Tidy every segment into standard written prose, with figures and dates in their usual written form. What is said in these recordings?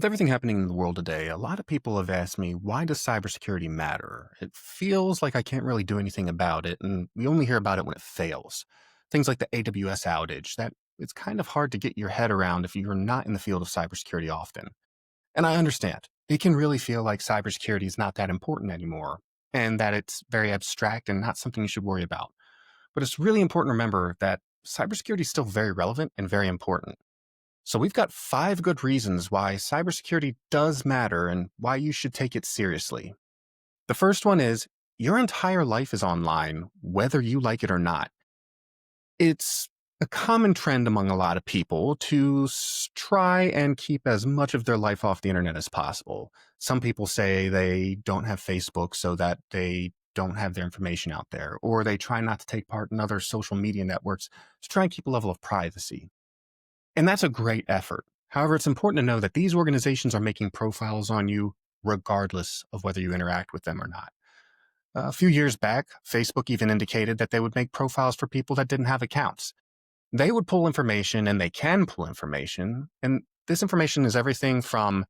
With everything happening in the world today, a lot of people have asked me, why does cybersecurity matter? It feels like I can't really do anything about it, and we only hear about it when it fails. Things like the AWS outage, that it's kind of hard to get your head around if you're not in the field of cybersecurity often. And I understand. It can really feel like cybersecurity is not that important anymore, and that it's very abstract and not something you should worry about. But it's really important to remember that cybersecurity is still very relevant and very important. So we've got 5 good reasons why cybersecurity does matter and why you should take it seriously. The first one is your entire life is online, whether you like it or not. It's a common trend among a lot of people to try and keep as much of their life off the internet as possible. Some people say they don't have Facebook so that they don't have their information out there, or they try not to take part in other social media networks to try and keep a level of privacy. And that's a great effort. However, it's important to know that these organizations are making profiles on you regardless of whether you interact with them or not. A few years back, Facebook even indicated that they would make profiles for people that didn't have accounts. They would pull information, and they can pull information. And this information is everything from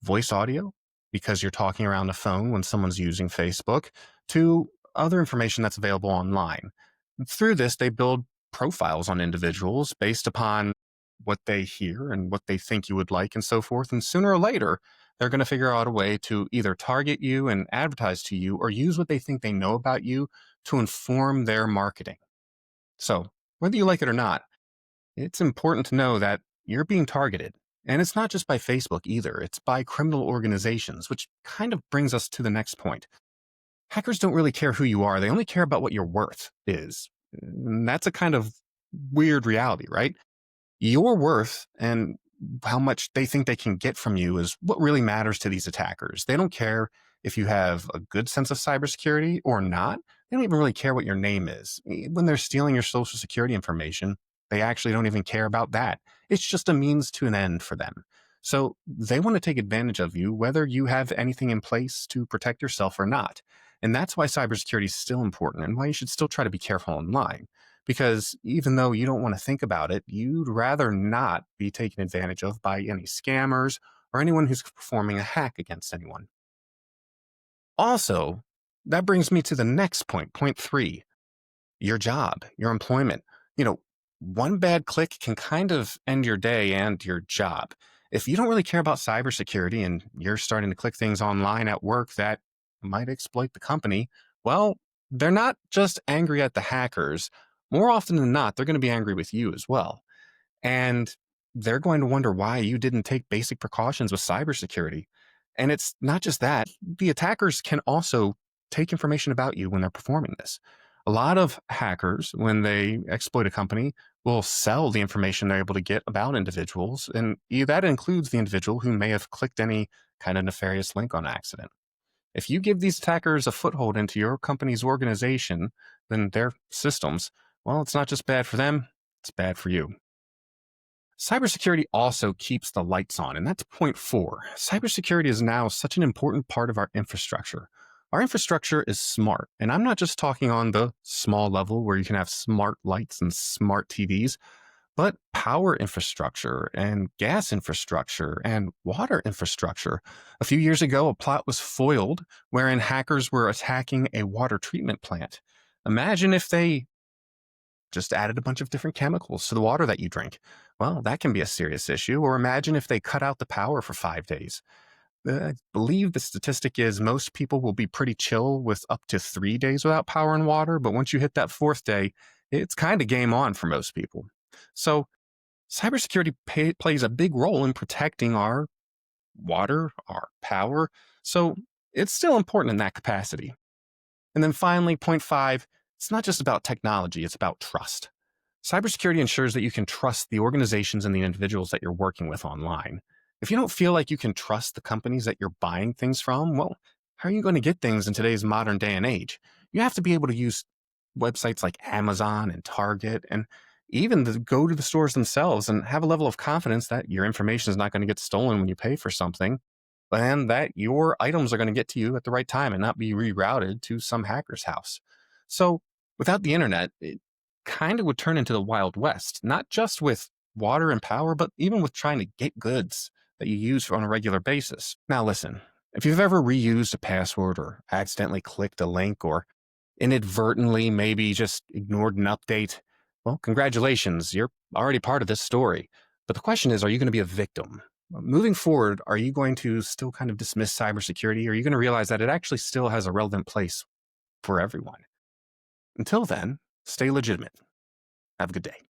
voice audio, because you're talking around a phone when someone's using Facebook, to other information that's available online. Through this, they build profiles on individuals based upon what they hear and what they think you would like and so forth. And sooner or later, they're going to figure out a way to either target you and advertise to you or use what they think they know about you to inform their marketing. So, whether you like it or not, it's important to know that you're being targeted. And it's not just by Facebook either, it's by criminal organizations, which kind of brings us to the next point. Hackers don't really care who you are, they only care about what your worth is. And that's a kind of weird reality, right? Your worth and how much they think they can get from you is what really matters to these attackers. They don't care if you have a good sense of cybersecurity or not. They don't even really care what your name is. When they're stealing your social security information, they actually don't even care about that. It's just a means to an end for them. So they want to take advantage of you, whether you have anything in place to protect yourself or not. And that's why cybersecurity is still important and why you should still try to be careful online. Because even though you don't want to think about it, you'd rather not be taken advantage of by any scammers or anyone who's performing a hack against anyone. Also, that brings me to the next point, point 3, your job, your employment. You know, one bad click can kind of end your day and your job. If you don't really care about cybersecurity and you're starting to click things online at work that might exploit the company, well, they're not just angry at the hackers. More often than not, they're going to be angry with you as well. And they're going to wonder why you didn't take basic precautions with cybersecurity. And it's not just that, the attackers can also take information about you when they're performing this. A lot of hackers, when they exploit a company, will sell the information they're able to get about individuals. And that includes the individual who may have clicked any kind of nefarious link on accident. If you give these attackers a foothold into your company's organization, then their systems, well, it's not just bad for them, it's bad for you. Cybersecurity also keeps the lights on, and that's point 4. Cybersecurity is now such an important part of our infrastructure. Our infrastructure is smart, and I'm not just talking on the small level where you can have smart lights and smart TVs, but power infrastructure and gas infrastructure and water infrastructure. A few years ago, a plot was foiled wherein hackers were attacking a water treatment plant. Imagine if they just added a bunch of different chemicals to the water that you drink. Well, that can be a serious issue. Or imagine if they cut out the power for 5 days. I believe the statistic is most people will be pretty chill with up to 3 days without power and water. But once you hit that 4th day, it's kind of game on for most people. So cybersecurity plays a big role in protecting our water, our power. So it's still important in that capacity. And then finally, point 5, it's not just about technology, it's about trust. Cybersecurity ensures that you can trust the organizations and the individuals that you're working with online. If you don't feel like you can trust the companies that you're buying things from, well, how are you going to get things in today's modern day and age? You have to be able to use websites like Amazon and Target and even go to the stores themselves and have a level of confidence that your information is not going to get stolen when you pay for something, and that your items are going to get to you at the right time and not be rerouted to some hacker's house. So without the internet, it kind of would turn into the Wild West, not just with water and power, but even with trying to get goods. that you use on a regular basis. Now, listen, if you've ever reused a password or accidentally clicked a link or inadvertently maybe just ignored an update, well, congratulations, you're already part of this story. But the question is, are you going to be a victim? Moving forward, are you going to still kind of dismiss cybersecurity, or are you going to realize that it actually still has a relevant place for everyone? Until then, stay legitimate. Have a good day.